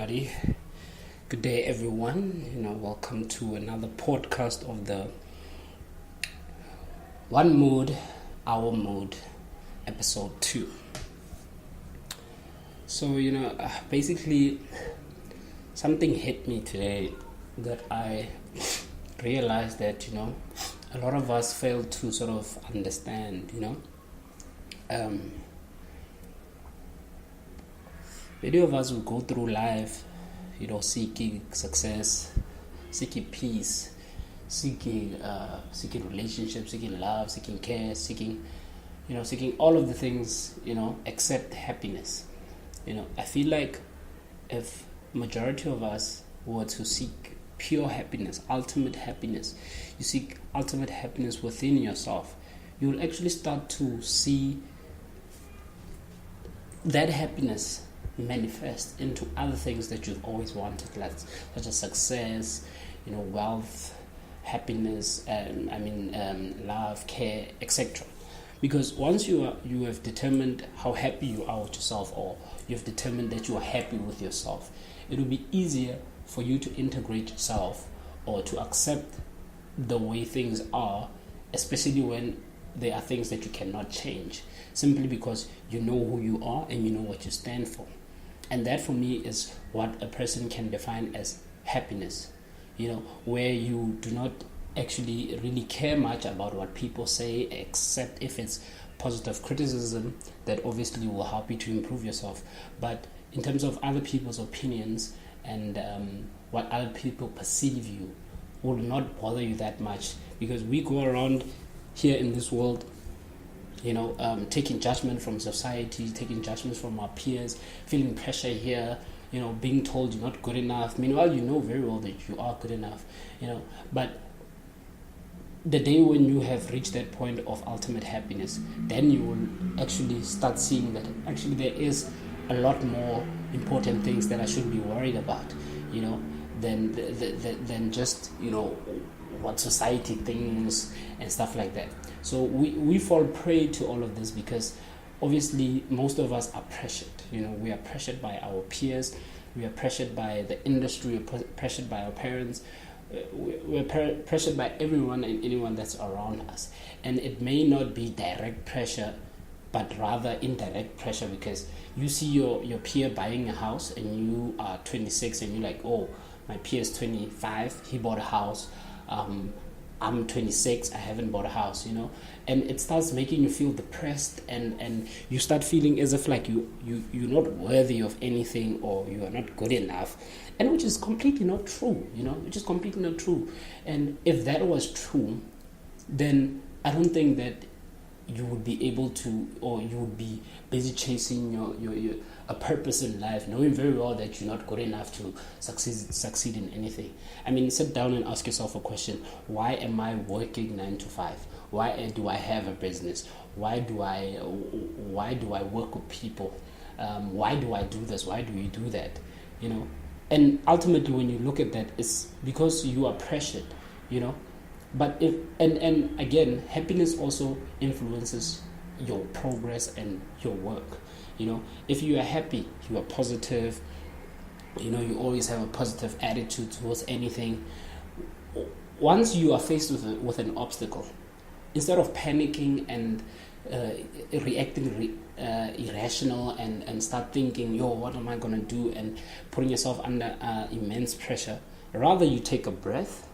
everybody. Good day, everyone. Welcome to another podcast of the One Mood, Our Mood, episode 2. So, basically, something hit me today that I realized that, a lot of us fail to sort of understand, many of us will go through life, seeking success, seeking peace, seeking relationships, seeking love, seeking care, seeking all of the things, except happiness. I feel like if majority of us were to seek pure happiness, ultimate happiness, you seek ultimate happiness within yourself, you will actually start to see that happiness manifest into other things that you've always wanted, such as success, wealth, happiness, love, care, etc. Because once you have determined how happy you are with yourself, or you have determined that you are happy with yourself, it will be easier for you to integrate yourself or to accept the way things are, especially when there are things that you cannot change, simply because you know who you are and you know what you stand for. And that, for me, is what a person can define as happiness, where you do not actually really care much about what people say, except if it's positive criticism that obviously will help you to improve yourself. But in terms of other people's opinions and what other people perceive you, will not bother you that much, because we go around here in this world taking judgment from society, taking judgments from our peers, feeling pressure here, being told you're not good enough. Meanwhile, you know very well that you are good enough, but the day when you have reached that point of ultimate happiness, then you will actually start seeing that actually there is a lot more important things that I should be worried about, than just, what society thinks and stuff like that. So we fall prey to all of this because obviously most of us are pressured. We are pressured by our peers, we are pressured by the industry, we're pressured by our parents, we're pressured by everyone and anyone that's around us. And it may not be direct pressure, but rather indirect pressure, because you see your peer buying a house and you are 26 and you're like, oh, my peer is 25, he bought a house. I'm 26, I haven't bought a house, and it starts making you feel depressed, and you start feeling as if like you're not worthy of anything, or you are not good enough, and which is completely not true, which is completely not true. And if that was true, then I don't think that you would be able to, or you would be busy chasing your a purpose in life, knowing very well that you're not good enough to succeed in anything. I mean, sit down and ask yourself a question: why am I working 9 to 5? Why do I have a business? Why do I work with people? Why do I do this? Why do you do that? And ultimately, when you look at that, it's because you are pressured. But if and again, happiness also influences your progress and your work. If you are happy, you are positive, you always have a positive attitude towards anything. Once you are faced with an obstacle, instead of panicking and reacting irrational and start thinking, what am I going to do, and putting yourself under immense pressure, rather you take a breath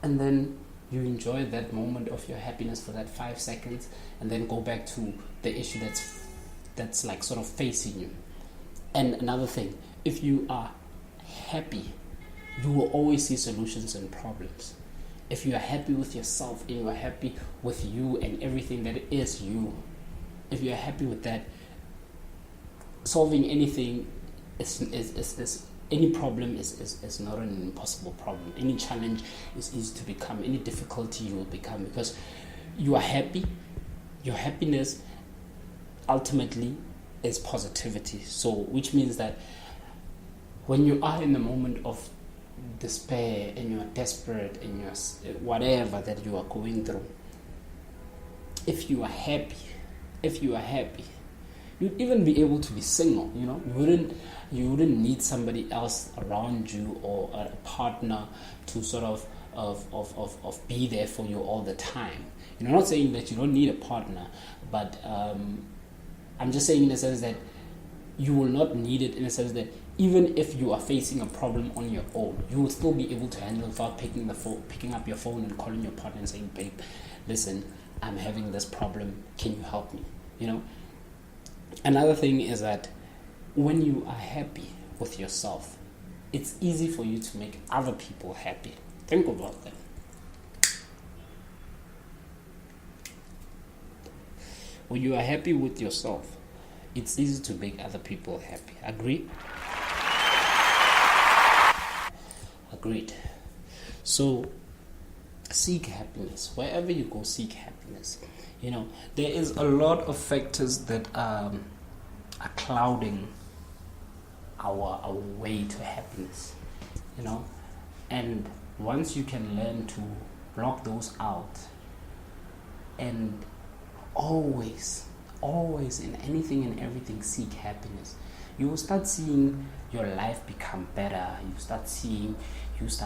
and then you enjoy that moment of your happiness for that 5 seconds, and then go back to the issue that's like sort of facing you. And another thing, if you are happy, you will always see solutions and problems. If you are happy with yourself and you are happy with you and everything that is you, if you are happy with that, solving anything is any problem is not an impossible problem. Any challenge is easy to become. Any difficulty you will become, because you are happy. Your happiness ultimately is positivity. So, which means that when you are in the moment of despair and you are desperate and you are whatever that you are going through, if you are happy, you'd even be able to be single. You wouldn't need somebody else around you or a partner to sort of be there for you all the time. I'm not saying that you don't need a partner, but I'm just saying in the sense that you will not need it, in the sense that even if you are facing a problem on your own, you will still be able to handle it without picking up your phone and calling your partner and saying, babe, listen, I'm having this problem, can you help me? Another thing is that when you are happy with yourself, it's easy for you to make other people happy. Think about that. When you are happy with yourself, it's easy to make other people happy. Agree? Agreed. So, seek happiness. Wherever you go, seek happiness. There is a lot of factors that are clouding our way to happiness. And once you can learn to block those out, and always in anything and everything seek happiness, you will start seeing your life become better. You start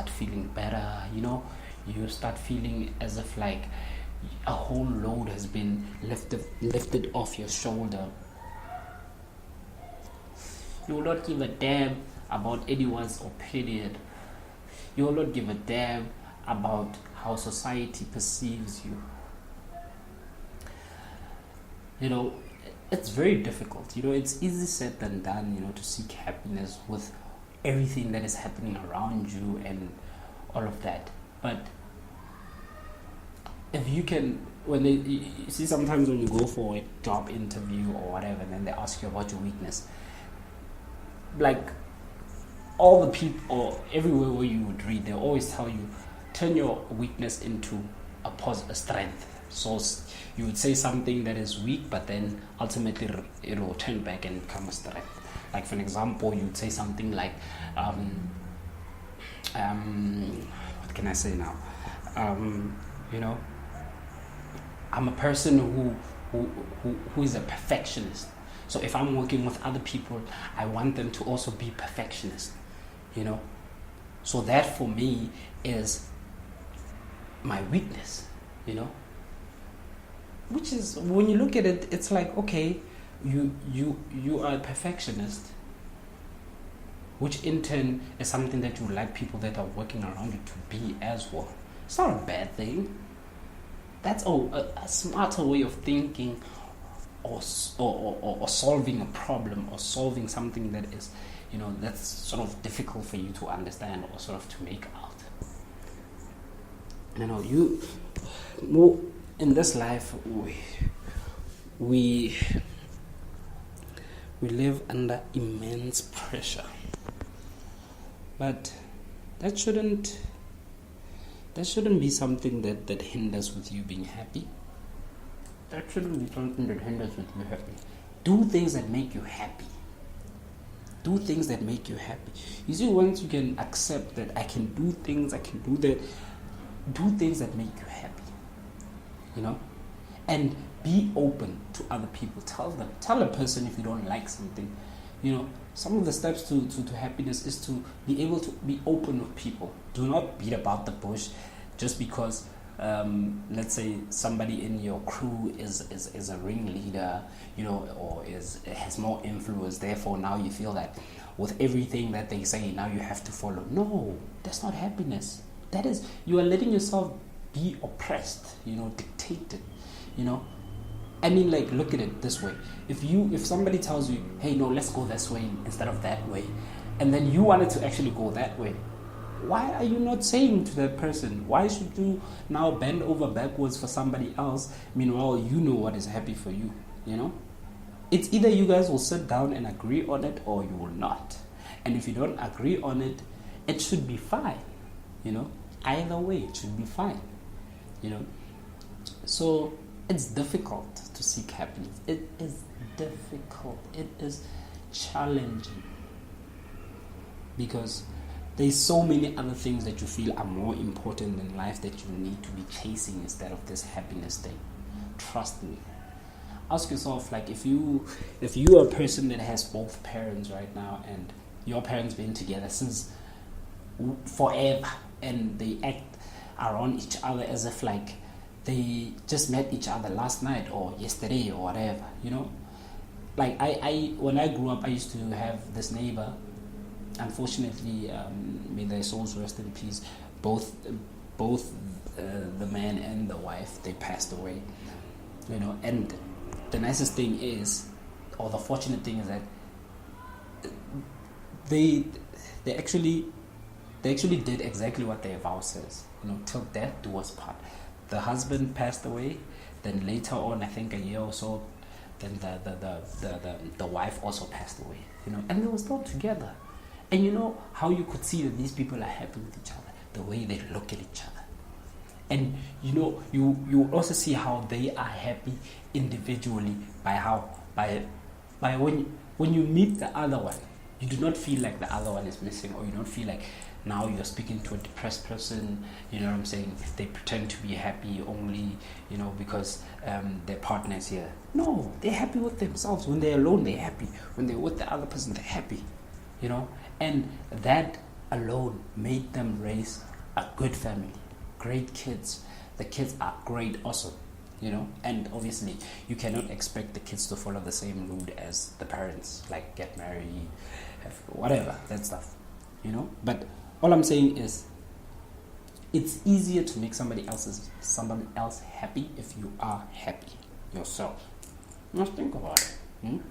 feeling better. You start feeling as if like a whole load has been lifted off your shoulder. You will not give a damn about anyone's opinion. You will not give a damn about how society perceives you. It's very difficult. It's easy said than done, to seek happiness with everything that is happening around you and all of that. But if you can, you see sometimes when you go for a job interview or whatever, and then they ask you about your weakness, like all the people or everywhere where you would read, they always tell you, turn your weakness into a strength. So you would say something that is weak, but then ultimately it will turn back and become a strength. Like for an example, you would say something like, what can I say now? I'm a person who is a perfectionist. So if I'm working with other people, I want them to also be perfectionists. So that for me is my weakness. Which is, when you look at it, it's like, okay, you are a perfectionist, which in turn is something that you would like people that are working around you to be as well. It's not a bad thing. That's a smarter way of thinking, or solving a problem, or solving something that is, that's sort of difficult for you to understand or sort of to make out. In this life, we live under immense pressure, but that shouldn't be something that hinders with you being happy. That shouldn't be something that hinders with you happy. Do things that make you happy. Do things that make you happy. You see, once you can accept that I can do things, I can do that, do things that make you happy. And be open to other people. Tell a person if you don't like something. Some of the steps to happiness is to be able to be open with people. Do not beat about the bush just because let's say somebody in your crew is a ringleader, or has more influence. Therefore, now you feel that with everything that they say, now you have to follow. No, that's not happiness. That is, you are letting yourself be oppressed, dictated, I mean, like, look at it this way. If somebody tells you, hey, no, let's go this way instead of that way, and then you wanted to actually go that way, why are you not saying to that person? Why should you now bend over backwards for somebody else? Meanwhile, you know what is happy for you, It's either you guys will sit down and agree on it, or you will not. And if you don't agree on it, it should be fine, Either way, it should be fine, So it's difficult to seek happiness. It is difficult. It is challenging. Because there's so many other things that you feel are more important in life that you need to be chasing instead of this happiness thing. Trust me. ask yourself, like, if you are a person that has both parents right now, and your parents been together since forever, and they act around each other as if like they just met each other last night or yesterday or whatever, like I when I grew up, I used to have this neighbor. Unfortunately, may their souls rest in peace. Both the man and the wife, they passed away. And the nicest thing is, or the fortunate thing is that they actually did exactly what their vow says. Till death do us part. The husband passed away. Then later on, I think a year or so, then the wife also passed away. And they were still together. And how you could see that these people are happy with each other, the way they look at each other. And you also see how they are happy individually by when you meet the other one, you do not feel like the other one is missing, or you don't feel like now you're speaking to a depressed person. You know what I'm saying? They pretend to be happy only, because their partner is here. No, they're happy with themselves. When they're alone, they're happy. When they're with the other person, they're happy. And that alone made them raise a good family, great kids. The kids are great also, and obviously you cannot expect the kids to follow the same route as the parents, like get married, have whatever, that stuff, but all I'm saying is it's easier to make someone else happy if you are happy yourself. Just think about it.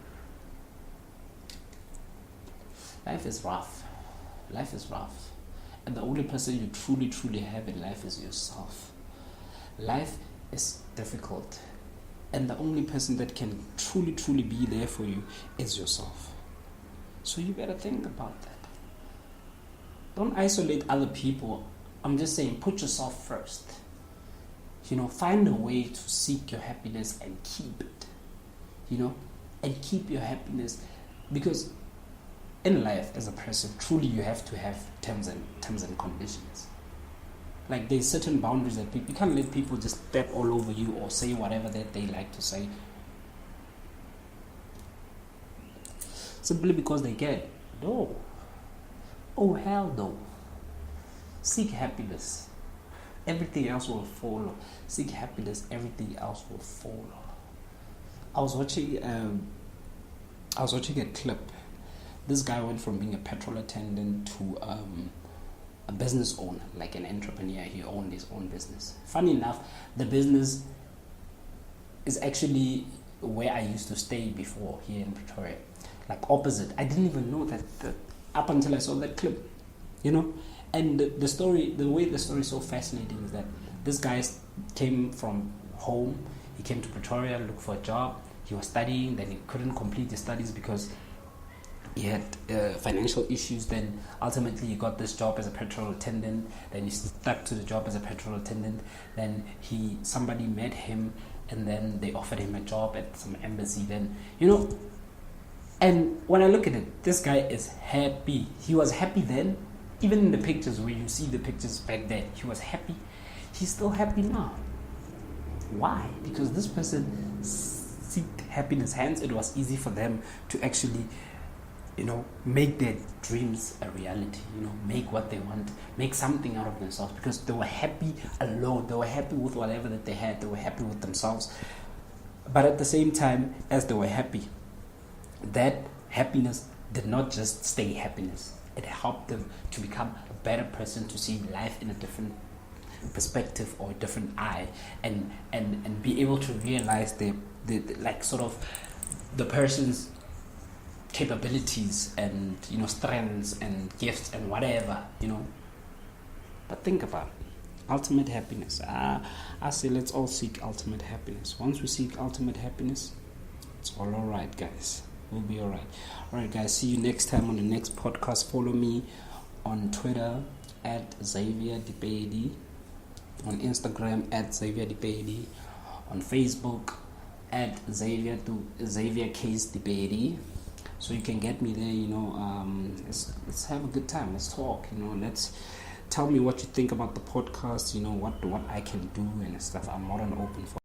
Life is rough. And the only person you truly, truly have in life is yourself. Life is difficult. And the only person that can truly, truly be there for you is yourself. So you better think about that. Don't isolate other people. I'm just saying, put yourself first. Find a way to seek your happiness and keep it. And keep your happiness, because in life, as a person, truly you have to have terms and conditions. Like, there's certain boundaries that you can't let people just step all over you or say whatever that they like to say, simply because they can. No. Oh, hell no. Seek happiness. Everything else will follow. Seek happiness. Everything else will follow. I was watching a clip. This guy went from being a petrol attendant to a business owner, like an entrepreneur. He owned his own business. Funny enough, the business is actually where I used to stay before, here in Pretoria. Like opposite. I didn't even know that up until I saw that clip, And the way the story is so fascinating is that this guy came from home. He came to Pretoria, looked for a job. He was studying, then he couldn't complete his studies because he had financial issues. Then ultimately he got this job as a petrol attendant. Then he stuck to the job as a petrol attendant. Then somebody met him, and then they offered him a job at some embassy. Then and when I look at it, this guy is happy. He was happy then, even in the pictures where you see the pictures back then. He was happy. He's still happy now. Why? Because this person seeked happiness. Hence, it was easy for them to actually make their dreams a reality, make what they want, make something out of themselves, because they were happy alone. They were happy with whatever that they had. They were happy with themselves. But at the same time, as they were happy, that happiness did not just stay happiness. It helped them to become a better person, to see life in a different perspective or a different eye, and be able to realize the person's capabilities and strengths and gifts and whatever. But think about it. Ultimate happiness. I say let's all seek ultimate happiness. Once we seek ultimate happiness, it's all right, guys. We'll be all right. All right, guys. See you next time on the next podcast. Follow me on Twitter at Xavier Dipedi, on Instagram at Xavier Dipedi, on Facebook at Xavier Case Dipedi. So you can get me there, let's have a good time. Let's talk, let's tell me what you think about the podcast, what I can do and stuff. I'm more than open for